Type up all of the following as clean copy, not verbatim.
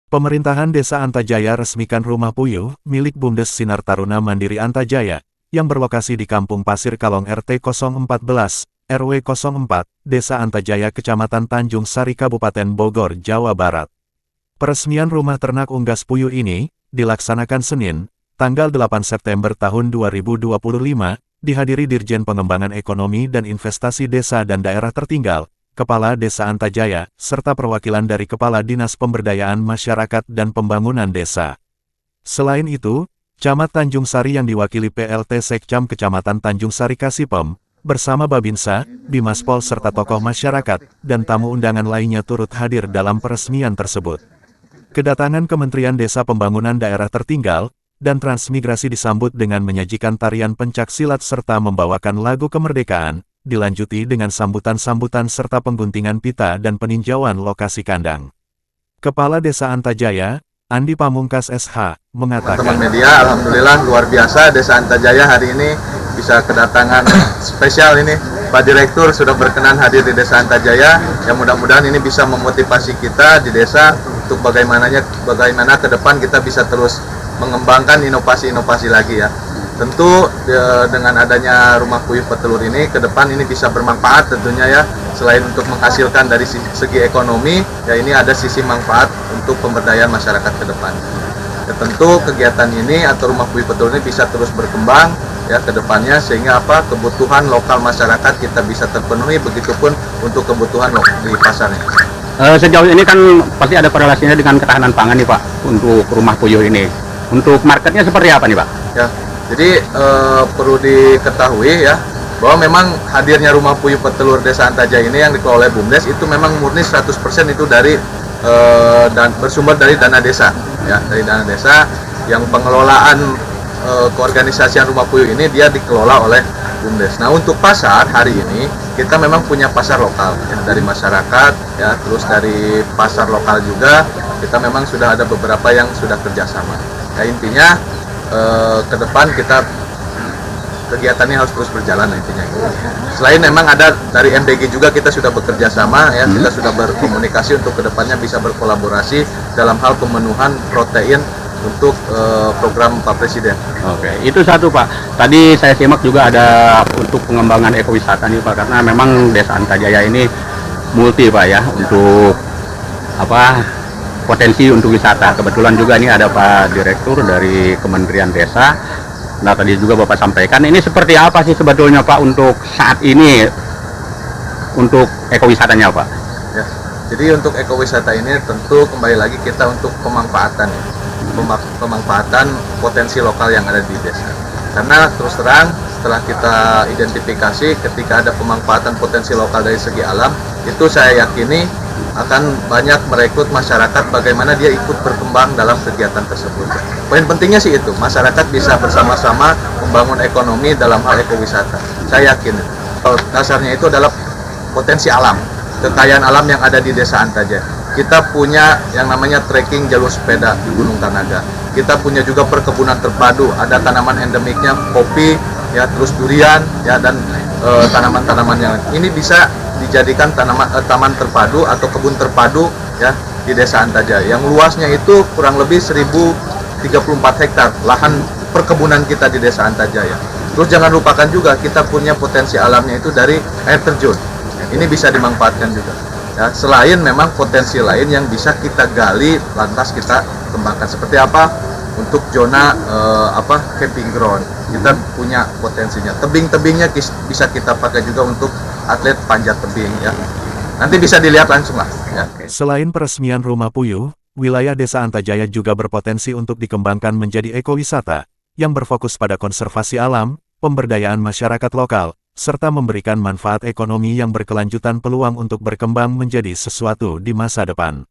Pemerintahan Desa Antajaya resmikan rumah puyuh milik BUMDes Sinar Taruna Mandiri Antajaya, yang berlokasi di Kampung Pasir Kalong RT 014, RW 04, Desa Antajaya Kecamatan Tanjung Sari Kabupaten Bogor, Jawa Barat. Peresmian rumah ternak unggas puyuh ini dilaksanakan Senin, tanggal 8 September tahun 2025, dihadiri Dirjen Pengembangan Ekonomi dan Investasi Desa dan Daerah Tertinggal, Kepala Desa Antajaya, serta perwakilan dari Kepala Dinas Pemberdayaan Masyarakat dan Pembangunan Desa. Selain itu, Camat Tanjung Sari yang diwakili PLT Sekcam Kecamatan Tanjung Sari Kasipem, bersama Babinsa, Bimaspol serta tokoh masyarakat, dan tamu undangan lainnya turut hadir dalam peresmian tersebut. Kedatangan Kementerian Desa Pembangunan Daerah Tertinggal dan Transmigrasi disambut dengan menyajikan tarian pencak silat serta membawakan lagu kemerdekaan, dilanjuti dengan sambutan-sambutan serta pengguntingan pita dan peninjauan lokasi kandang. Kepala Desa Antajaya, Andi Pamungkas SH, mengatakan, teman-teman media, alhamdulillah luar biasa Desa Antajaya hari ini bisa kedatangan spesial ini. Pak Direktur sudah berkenan hadir di Desa Antajaya, yang mudah-mudahan ini bisa memotivasi kita di desa untuk bagaimana ke depan kita bisa terus mengembangkan inovasi-inovasi lagi ya. Tentu dengan adanya rumah puyuh petelur ini ke depan ini bisa bermanfaat tentunya ya. Selain untuk menghasilkan dari segi ekonomi, ya ini ada sisi manfaat untuk pemberdayaan masyarakat ke depan. Ya, tentu kegiatan ini atau rumah puyuh petelur ini bisa terus berkembang ya ke depannya, sehingga kebutuhan lokal masyarakat kita bisa terpenuhi, begitupun untuk kebutuhan di pasarnya. Sejauh ini kan pasti ada korelasinya dengan ketahanan pangan nih Pak untuk rumah puyuh ini. Untuk marketnya seperti apa nih Pak? Ya. Jadi perlu diketahui ya, bahwa memang hadirnya rumah puyuh petelur Desa Antajaya ini yang dikelola oleh BUMDes itu memang murni 100% itu dari dan bersumber dari dana desa ya, dari dana desa yang pengelolaan keorganisasian rumah puyuh ini dia dikelola oleh BUMDes. Nah, untuk pasar hari ini kita memang punya pasar lokal ya, dari masyarakat ya, terus dari pasar lokal juga kita memang sudah ada beberapa yang sudah kerjasama. Ya, intinya ke depan kita kegiatannya harus terus berjalan intinya. Selain memang ada dari MBG juga kita sudah bekerja sama ya, kita sudah berkomunikasi untuk kedepannya bisa berkolaborasi dalam hal pemenuhan protein untuk program Pak Presiden. Oke, itu satu Pak. Tadi saya simak juga ada untuk pengembangan ekowisata nih Pak, karena memang Desa Antajaya ini multi Pak ya untuk potensi untuk wisata. Kebetulan juga ini ada Pak Direktur dari Kementerian Desa. Nah, tadi juga Bapak sampaikan, ini seperti apa sih sebetulnya Pak untuk saat ini untuk ekowisatanya Pak? Ya, jadi untuk ekowisata ini tentu kembali lagi kita untuk pemanfaatan potensi lokal yang ada di desa. Karena terus terang setelah kita identifikasi ketika ada pemanfaatan potensi lokal dari segi alam, itu saya yakini akan banyak merekrut masyarakat bagaimana dia ikut berkembang dalam kegiatan tersebut. Poin pentingnya sih itu, masyarakat bisa bersama-sama membangun ekonomi dalam hal ekowisata. Saya yakin dasarnya itu adalah potensi alam, kekayaan alam yang ada di Desa Antajaya. Kita punya yang namanya trekking jalur sepeda di Gunung Tanaga. Kita punya juga perkebunan terpadu, ada tanaman endemiknya kopi, ya terus durian, ya dan tanaman-tanaman yang ini bisa dijadikan taman terpadu atau kebun terpadu ya di Desa Antajaya. Yang luasnya itu kurang lebih 1034 hektar lahan perkebunan kita di Desa Antajaya. Terus jangan lupakan juga kita punya potensi alamnya itu dari air terjun. Ini bisa dimanfaatkan juga. Ya, selain memang potensi lain yang bisa kita gali lantas kita kembangkan seperti apa untuk zona camping ground. Kita punya potensinya. Tebing-tebingnya bisa kita pakai juga untuk atlet panjat tebing ya. Nanti bisa dilihat langsung lah ya. Selain peresmian rumah puyuh, wilayah Desa Antajaya juga berpotensi untuk dikembangkan menjadi ekowisata yang berfokus pada konservasi alam, pemberdayaan masyarakat lokal, serta memberikan manfaat ekonomi yang berkelanjutan peluang untuk berkembang menjadi sesuatu di masa depan.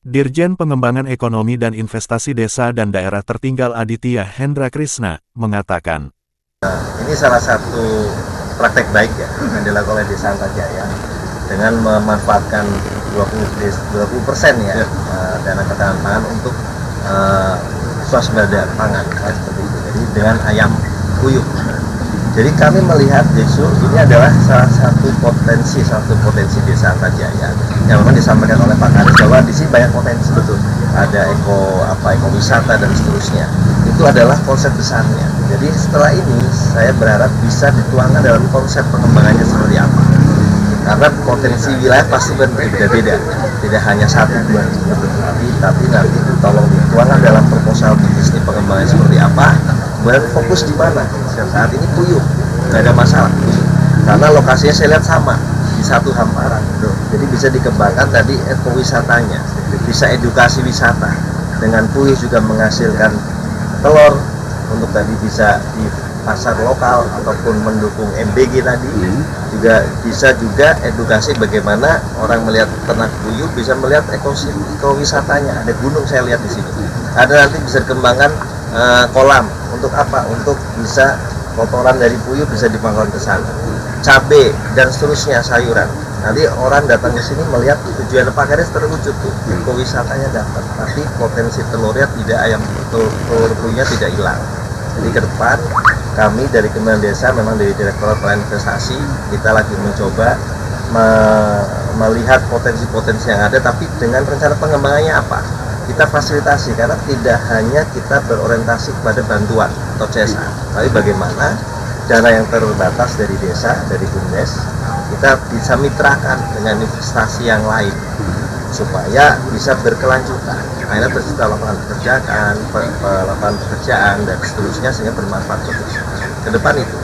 Dirjen Pengembangan Ekonomi dan Investasi Desa dan Daerah Tertinggal Aditya Hendra Krisna mengatakan, ini salah satu praktek baik ya yang dilakukan oleh Desa Antajaya dengan memanfaatkan 20% ya dana ketahanan pangan untuk swasembada pangan seperti itu. Jadi dengan ayam puyuh. Jadi kami melihat justru ini adalah salah satu potensi Desa Antajaya yang memang disampaikan oleh Pak Kadis bahwa di sini banyak potensi betul. ada ekowisata dan seterusnya. Itu adalah konsep besarnya. Jadi setelah ini saya berharap bisa dituangkan dalam konsep pengembangannya seperti apa. Karena potensi wilayah pasti berbeda-beda, tidak hanya 1-2 tapi nanti tolong dituangkan dalam proposal bisnis pengembangannya seperti apa, kemudian fokus di mana. Saat ini Puyuh, nggak ada masalah, karena lokasinya saya lihat sama, di satu hamparan, jadi bisa dikembangkan tadi ekowisatanya, bisa edukasi wisata, dengan Puyuh juga menghasilkan telur, untuk tadi bisa di pasar lokal ataupun mendukung MBG tadi, juga bisa juga edukasi bagaimana orang melihat ternak Puyuh bisa melihat ekowisatanya. Ada gunung saya lihat di sini. Ada nanti bisa dikembangkan kolam. Untuk apa? Untuk bisa kotoran dari Puyuh bisa dipanggil ke sana. Cabai dan seterusnya, sayuran. Nanti orang datang ke sini melihat tujuan pakarnya terwujud tuh, ekowisatanya dapat. Tapi potensi telurnya tidak, ayam telur Puyuhnya tidak hilang. Jadi ke depan kami dari Kementerian Desa, memang dari Direktorat Pelayanan Investasi, kita lagi mencoba melihat potensi-potensi yang ada, tapi dengan rencana pengembangannya apa? Kita fasilitasi, karena tidak hanya kita berorientasi kepada bantuan atau CSA, tapi bagaimana dana yang terbatas dari desa, dari BUMDes, kita bisa mitrakan dengan investasi yang lain supaya bisa berkelanjutan. Akhirnya tercipta lapangan pekerjaan dan seterusnya, sehingga bermanfaat ke depan itu.